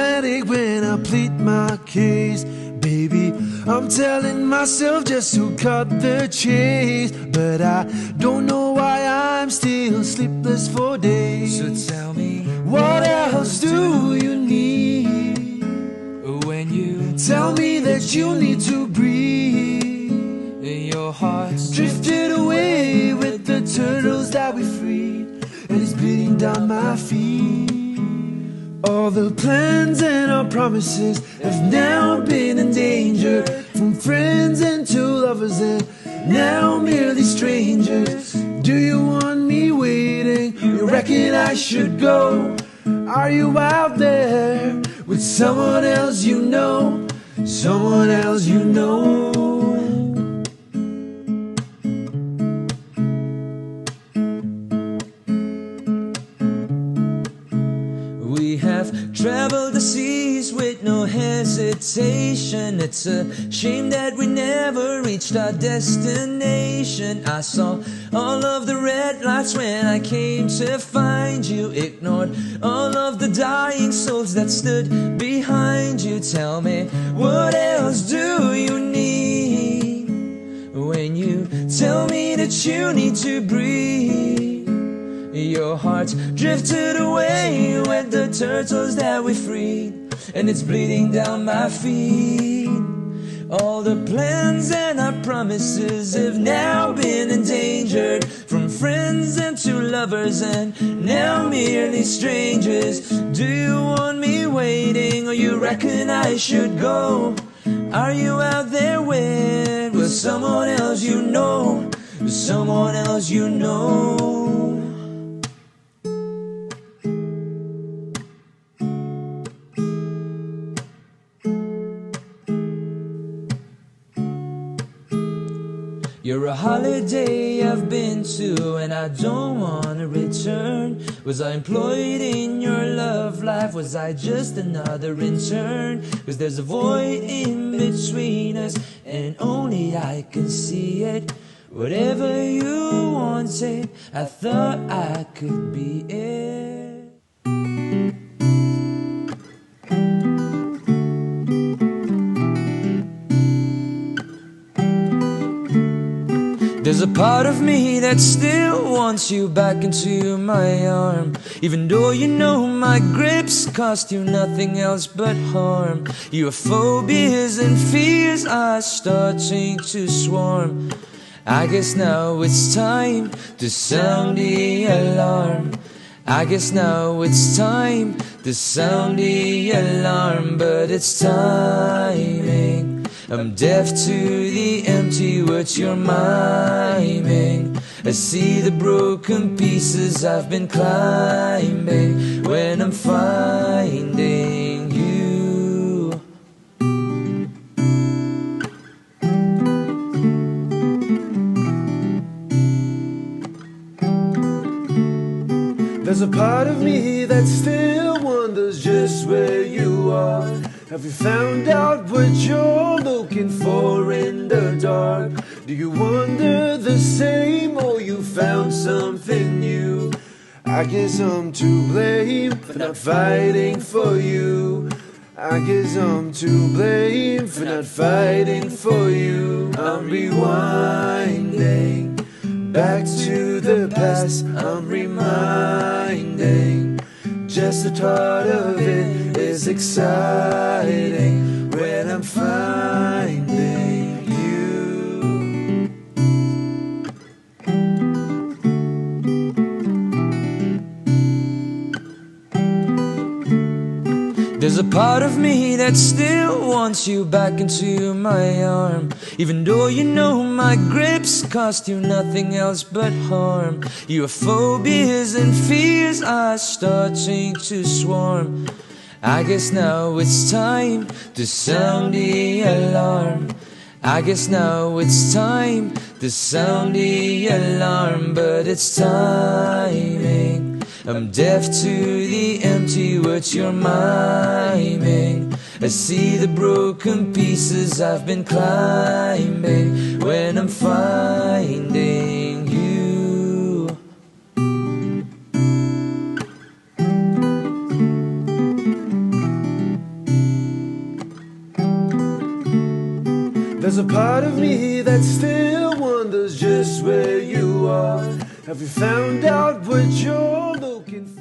dramatic when I plead my case. Baby, I'm telling myself just to cut the chase, but I don't know why I'm still sleepless for days. So tell me, what else do you need when you tell me that you need to breathe? Your heart's drifted away with the turtles that we freed, and it's beating down my feet. All the plans and our promises have now been endangered, from friends and to lovers and now merely strangers. Do you want me waiting? You reckon I should go? Are you out there with someone else you know? Someone else you know? Traveled the seas with no hesitation. It's a shame that we never reached our destination. I saw all of the red lights when I came to find you. Ignored all of the dying souls that stood behind you. Tell me, what else do you need when you tell me that you need to breathe? Your heart's drifted away with the turtles that we freed, and it's bleeding down my feet. All the plans and our promises have now been endangered, from friends and to lovers and now merely strangers. Do you want me waiting, or you reckon I should go? Are you out there with someone else you know? Someone else you know? You're a holiday I've been to, and I don't wanna return. Was I employed in your love life? Was I just another intern? 'Cause there's a void in between us, and only I can see it. Whatever you wanted, I thought I could be it. There's a part of me that still wants you back into my arm, even though you know my grips cost you nothing else but harm. Your phobias and fears are starting to swarm. I guess now it's time to sound the alarm. I guess now it's time to sound the alarm, but it's timing. I'm deaf to the empty words you're miming. I see the broken pieces I've been climbing when I'm finding you. There's a part of me that still wonders just where you are. Have you found out what you're looking for in the dark? Do you wonder the same, or you found something new? I guess I'm to blame for not fighting for you. I guess I'm to blame for not fighting for you. I'm rewinding back to the past. I'm reminding. Just the thought of it is exciting when I'm finding you. There's a part of me that still wants you back into my arm, even though you know my grips cost you nothing else but harm. Your phobias and fears are starting to swarm. I guess now it's time to sound the alarm. I guess now it's time to sound the alarm, but it's timing. I'm deaf to the empty words you're miming. I see the broken pieces I've been climbing when I'm finding you. There's a part of me that still wonders just where you are. Have you found out what you're looking for?